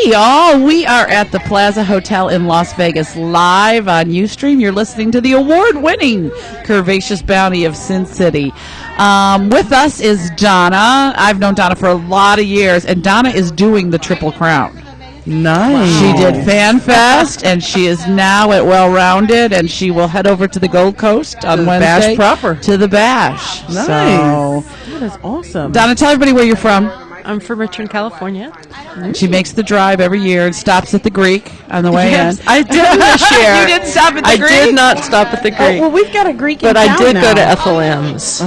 Hey, y'all. We are at the Plaza Hotel in Las Vegas live on Ustream. You're listening to the award-winning Curvaceous Bounty of Sin City. With us is Donna. I've known Donna for a lot of years, and Donna is doing the Triple Crown. Nice. She did FanFest, and she is now at Well Rounded, and she will head over to the Gold Coast on Wednesday. Bash proper. To the Bash. Nice. So, that is awesome. Donna, tell everybody where you're from. I'm from Richmond, California. She makes the drive every year and stops at the Greek on the way in. I did this year. You didn't stop at the Greek? I did not stop at the Greek. Well, we've got a Greek but in town I did now. go to Ethel M's.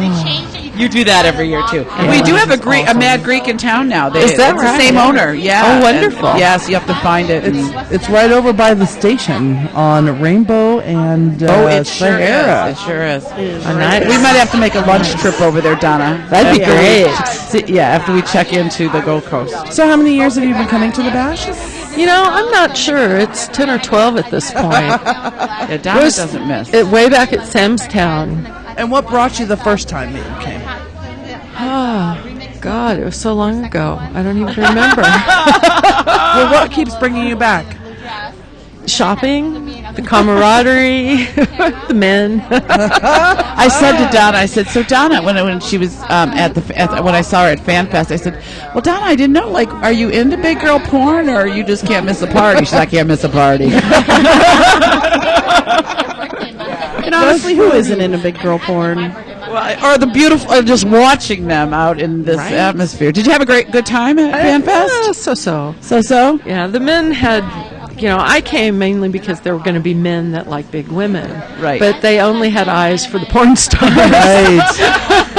You do that every year, too. Yeah, we do have a Mad Greek in town now. Is that it's right? the same owner, yeah. Oh, wonderful. And, yes, you have to find it. It's right over by the station on Rainbow and it Sahara. sure is. Oh, nice. We might have to make a lunch trip over there, Donna. That'd be great. After we check into the Gold Coast. So how many years have you been coming to the Bash? You know, I'm not sure. It's 10 or 12 at this point. Yeah, Donna doesn't miss. Way back at Sam's Town. And what brought you the first time that you came? Oh, God, it was so long ago. I don't even remember. Well, what keeps bringing you back? Shopping, the camaraderie, the men. I said to Donna, so Donna, when she was when I saw her at FanFest, I said, well, Donna, I didn't know, like, are you into big girl porn, or you just can't miss a party? She's like, I can't miss a party. And honestly, who isn't into big girl porn? Or the beautiful, or just watching them out in this atmosphere. Did you have a good time at FanFest? So. So? Yeah, the men had, I came mainly because there were going to be men that like big women. Right. But they only had eyes for the porn stars. Right.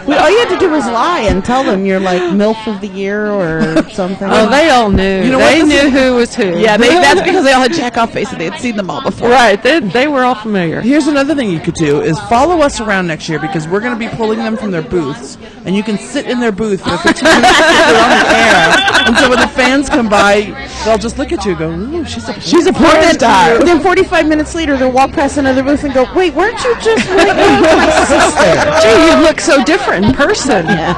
Well, all you had to do was lie and tell them you're like MILF of the year or something. Oh, they all knew. You know they what? knew who was who. Yeah, that's because they all had jack-off faces. They had seen them all before. Right. They were all familiar. Here's another thing you could do is follow us around next year because we're going to be pulling them from their booths, and you can sit in their booth for 15 minutes while they're on the air. And so when the fans come by, they'll just look at you and go, ooh, she's a porn star. And then 45 minutes later, they'll walk past another booth and go, wait, weren't you just with my sister? Gee, you look so different in person. Yeah.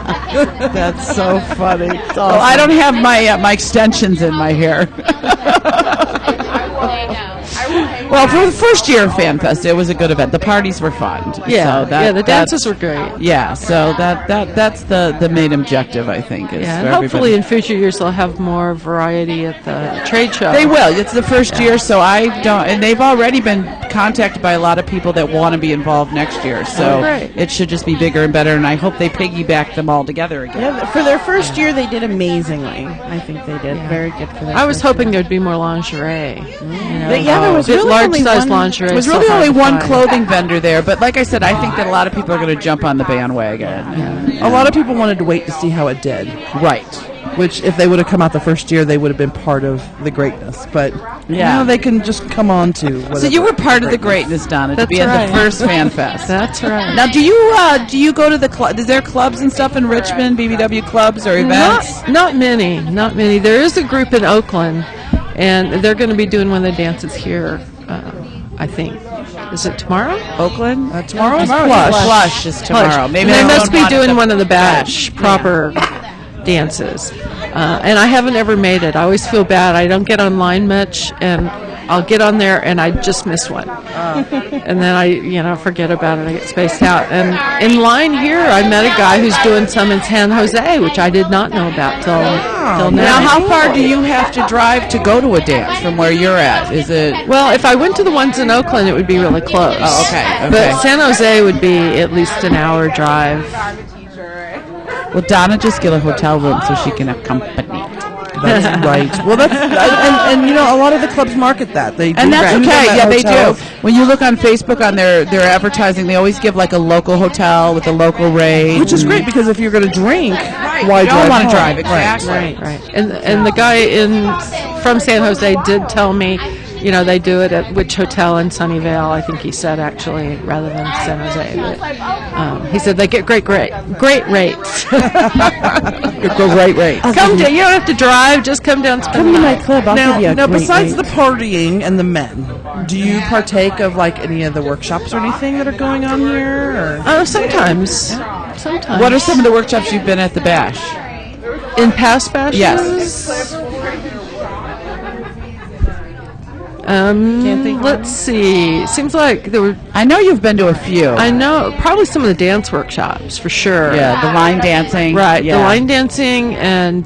That's so funny. Well, I don't have my extensions in my hair. Well, for the first year of FanFest, it was a good event. The parties were fun. Yeah, so the dances were great. Yeah, so that's the main objective, I think. Is Yeah, for and hopefully everybody. in future years they'll have more variety at the trade show. They will. It's the first year, so I don't. And they've already been contacted by a lot of people that want to be involved next year. So it should just be bigger and better. And I hope they piggyback them all together again. Yeah, for their first year, they did amazingly. I think they did very good for that. I was hoping there'd be more lingerie. There was really only large-sized one. lingerie. There was so really hard only to one find. clothing vendor there, but like I said, I think that a lot of people are going to jump on the bandwagon. A lot of people wanted to wait to see how it did. Right. Which, if they would have come out the first year, they would have been part of the greatness. But now they can just come on to. So you were part of the greatness, Donna, to be at the first FanFest. That's right. Now, do you go to the club? Is there clubs and stuff in Richmond, BBW clubs or events? Not many. There is a group in Oakland, and they're going to be doing one of the dances here. I think. Is it tomorrow? Oakland? Tomorrow is Plush. Plush. Plush is tomorrow. Maybe they I must don't be doing want one of the Bash proper dances. And I haven't ever made it. I always feel bad. I don't get online much, and I'll get on there and I just miss one. And then I, forget about it. I get spaced out. And in line here, I met a guy who's doing some in San Jose, which I did not know about till now. Now, how far do you have to drive to go to a dance from where you're at? Is it? Well, if I went to the ones in Oakland, it would be really close. Oh, okay. But San Jose would be at least an hour drive. Well, Donna just get a hotel room so she can have company. That's right. Well, that's and a lot of the clubs market that. They do And that's do okay. them at Yeah, they hotels. do. When you look on Facebook on their advertising, they always give like a local hotel with a local rate, Which is great because if you're going to drink, why you drive? don't want to home? drive exactly. Right. And the guy from San Jose did tell me, they do it at which hotel in Sunnyvale, I think he said, actually, rather than San Jose. But, he said they get great rates. Great rate. Come down. You don't have to drive. Just come down. Spend Come the to my night. club. I'll give you a Now, great besides rate. the partying and the men, do you partake of like any of the workshops or anything that are going on here? Or? Sometimes. What are some of the workshops you've been at the Bash? In past bashes? Yes. Can't think of Let's see. Seems like there were. I know you've been to a few. I know probably some of the dance workshops for sure. Yeah, the line dancing. Right, Yeah. the line dancing, and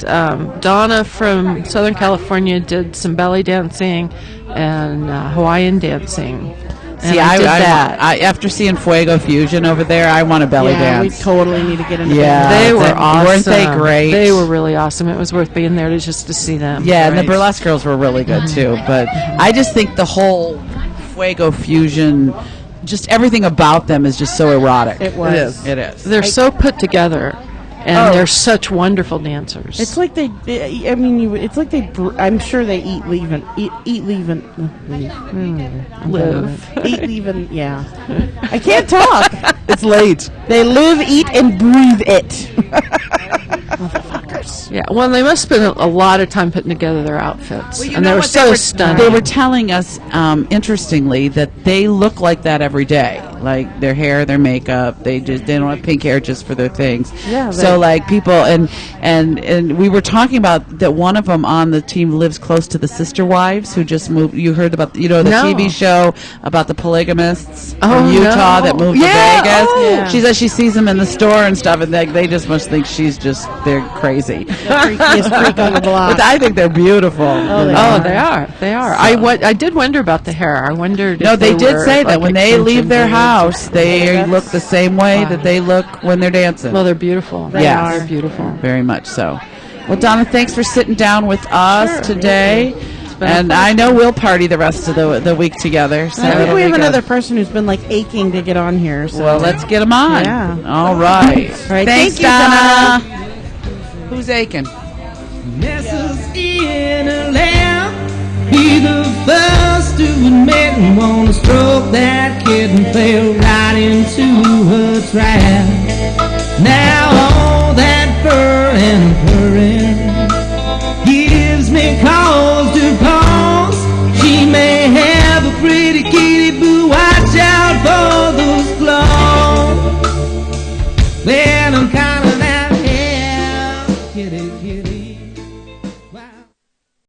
Donna from Southern California did some belly dancing and Hawaiian dancing. See, and I did that. after seeing Fuego Fusion over there, I want a belly Yeah, we dance. totally need to get into Yeah. that. They were that- awesome. weren't they great? They were really awesome. It was worth being there just to see them. Yeah, and the burlesque girls were really good too. But I just think the whole Fuego Fusion, just everything about them is just so erotic. It was. It is. It is. They're so put together, and they're such wonderful dancers. It's like they. I mean, it's like they. I'm sure they eat leaving. Eat leaving. Live. Eat leaving. Yeah. I can't talk. It's late. They live, eat, and breathe it. Yeah, well, they must have spent a lot of time putting together their outfits, Well, you and know they were what? so stunning. They were telling us, interestingly, that they look like that every day. Like their hair, their makeup. They don't have pink hair just for their things. Yeah, So like people, and we were talking about that one of them on the team lives close to the Sister Wives who just moved. You heard about the No. TV show about the polygamists Oh, from Utah no. that moved Yeah, to Vegas. oh. Yeah. She says she sees them in the store and stuff, and they just must think they're crazy. Freakiest freak on the block. But I think they're beautiful. Oh, they Oh, are. they are. They are. I did wonder about the hair. I wondered. No, if they did were, say that like, when they leave extensions their or- house, they look the same way Wow. that they look when they're dancing. Well, they're beautiful. They Yeah. are. They're beautiful. Very much so. Well, Donna, thanks for sitting down with us Sure, today. been a And I know we'll party the rest of the week together. So I think it'll we be have good. another person who's been like aching to get on here. So. Well, let's get them on. Yeah. All right. right, Thanks, thank you, Donna. Who's aching? Messes in a lamp. Be the first to admit and wanna stroke that kid and fell right into her trap. Now